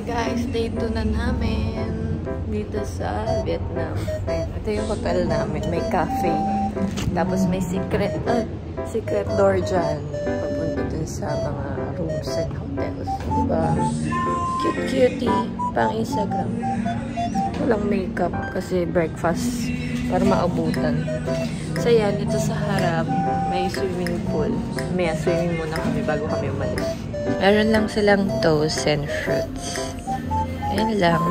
Guys, day 2 na namin dito sa Vietnam. Ayan, ito yung hotel namin. May cafe. Tapos may secret door dyan. Papunta dun sa mga rooms and hotels. Diba? Cute-cutie. Pang Instagram. Walang makeup kasi breakfast para maabutan. So yan, dito sa harap may swimming pool. May swimming muna kami bago kami umalis. Meron lang silang toast and fruits. Ayan lang.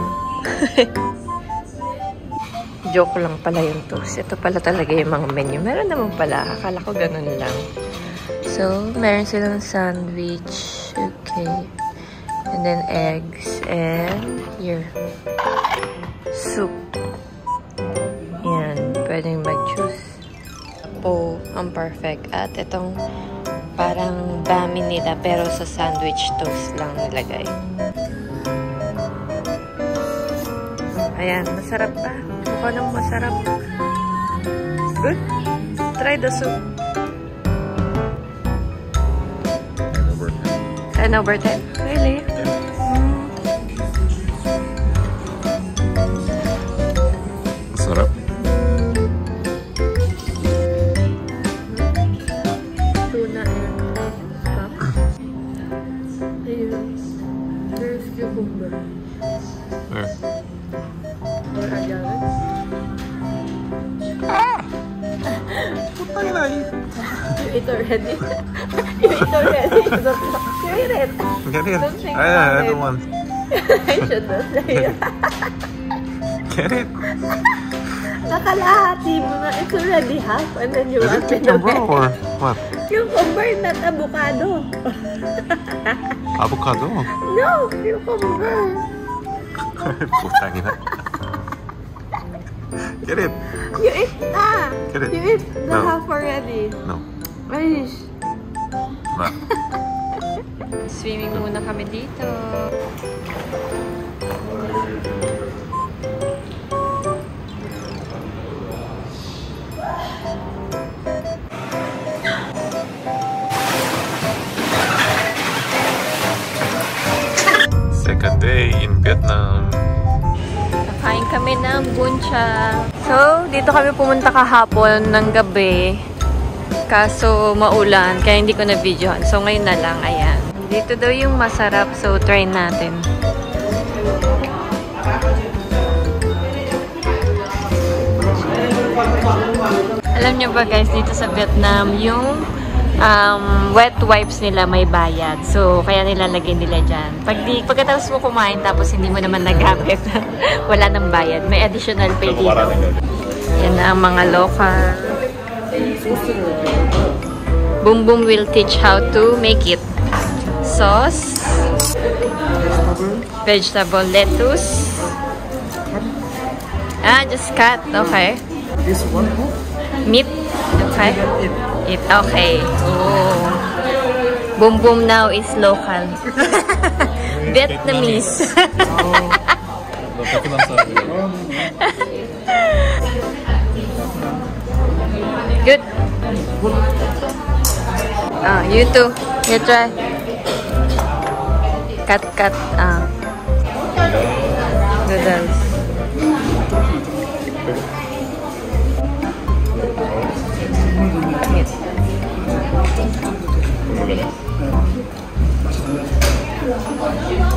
Joke lang pala yung toast. Ito pala talaga yung mga menu. Meron naman pala. Akala ko ganun lang. So, meron silang sandwich. Okay. And then eggs. And here. Soup. Yan. Pwedeng mag-choose. Po, ang perfect. At itong parang bami nila pero sa sandwich toast lang nilagay. Ayan, masarap pa. Mukha nang masarap. Good. Try the soup. 10 over 10? Really? Masarap. Tuna and pap. Ayun. There's cucumber. Where? Or agawan. You eat already? You eat already? You eat it? Get it. Don't think I about don't want. I should not say it. Get it. Nakalahati mo na. It's already half and then you Is want it cucumber or what? Cucumber, not avocado. Avocado? No, cucumber. Putang ina. Get it. You eat na. Get it. You eat the No. half already. No. Ay. Ma. Swimming muna kami dito. Second day in Vietnam. Nakain kami ng bún cha. So, dito kami pumunta kahapon ng gabi. Kaso maulan, kaya hindi ko na-videohan. So, ngayon na lang, ayan. Dito daw yung masarap, so try natin. Alam nyo ba guys, dito sa Vietnam, yung wet wipes nila may bayad. So, kaya nilalagay nila dyan. Pagkatapos mo kumain, tapos hindi mo naman nagamit, wala nang bayad. May additional pay dito. Yan na ang mga local. Boom Boom will teach how to make it. Sauce, vegetable lettuce. Just cut. Okay. This one? Meat. Okay. It. Okay. Oh. Boom Boom now is local. Vietnamese. Good. You too. You try. Cut. Noodles.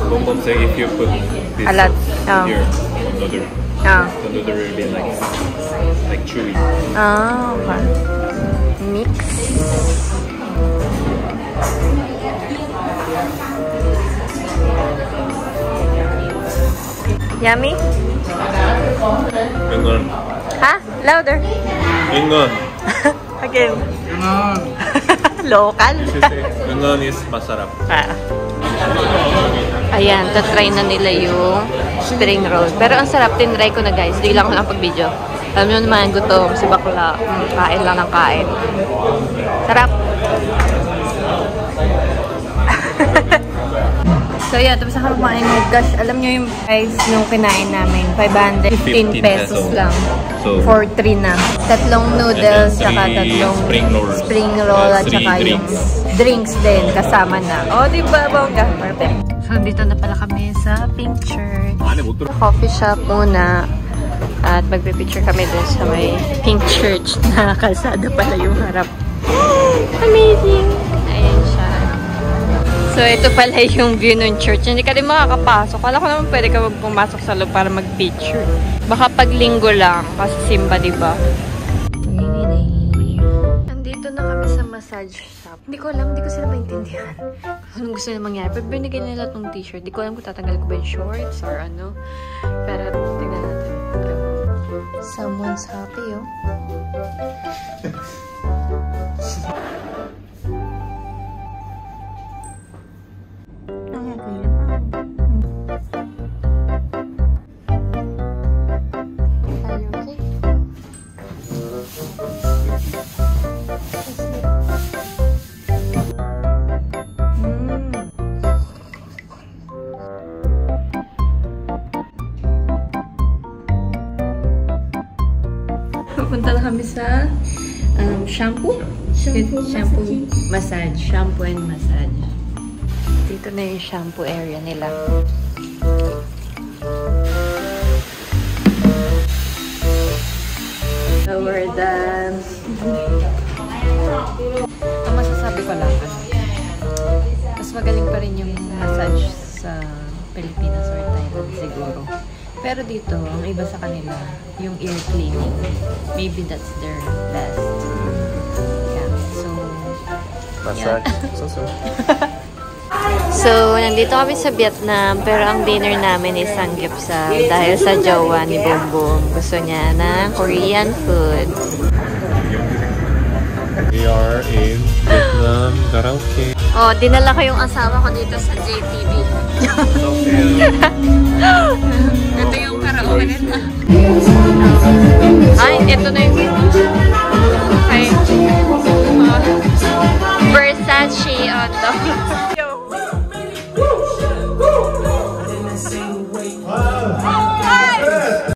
Boom Boom say if you put this A lot. here, the noodle will be like chewy. Okay. Mix. Yummy? Ingon. Ha? Louder. Ingon. Again. Local. Ingon is masarap. Ayan, tatry na nila yung spring roll. Pero ang sarap, tinry ko na guys. Hindi lang ako nakapag-video. Alam nyo naman, gutom, si bakla. Kain lang ng kain. Sarap. So yeah, tapos ako kumain ng gosh, alam nyo yung price nung kinain namin, 515 pesos lang. So, For 3 na. Tatlong noodles, saka tatlong spring roll at saka yung drinks din kasama na. O, diba, bongga? Perfect. So, dito na pala kami sa Pink Church. Coffee shop muna. At magpipicture kami dun sa may Pink Church na kalsada pala yung harap. Amazing! Ayan siya. So, ito pala yung view ng church. Hindi ka rin makakapasok. Kala ko naman pwede ka pumasok sa loob para mag-picture. Baka pag linggo lang. Kasi simba, diba? Nandito na kami sa massage shop. Hindi ko alam. Hindi ko sila maintindihan. Anong gusto nila mangyari. Pero binigay nila itong t-shirt. Hindi ko alam kung tatanggal ko ba yung shorts or ano. Pero tingnan natin. Someone's happy, oh. Punta na kami sa shampoo massage. Shampoo and massage. Dito na yung shampoo area nila. So we're done. Ang masasabi ko lang, mas magaling pa rin yung massage sa Pilipinas or Thailand siguro. Pero dito, ang iba sa kanila, yung ear cleaning. Maybe that's their best. Yeah, so... Massage. Yeah. So, nandito kami sa Vietnam, pero ang dinner namin is sanggipsal dahil sa jowa ni Bongbong. Gusto niya ng Korean food. We are in Vietnam karaoke. Oh, dinala ko yung asawa ko dito sa JTV. Ito yung karaoke nila. Ay, ito na yung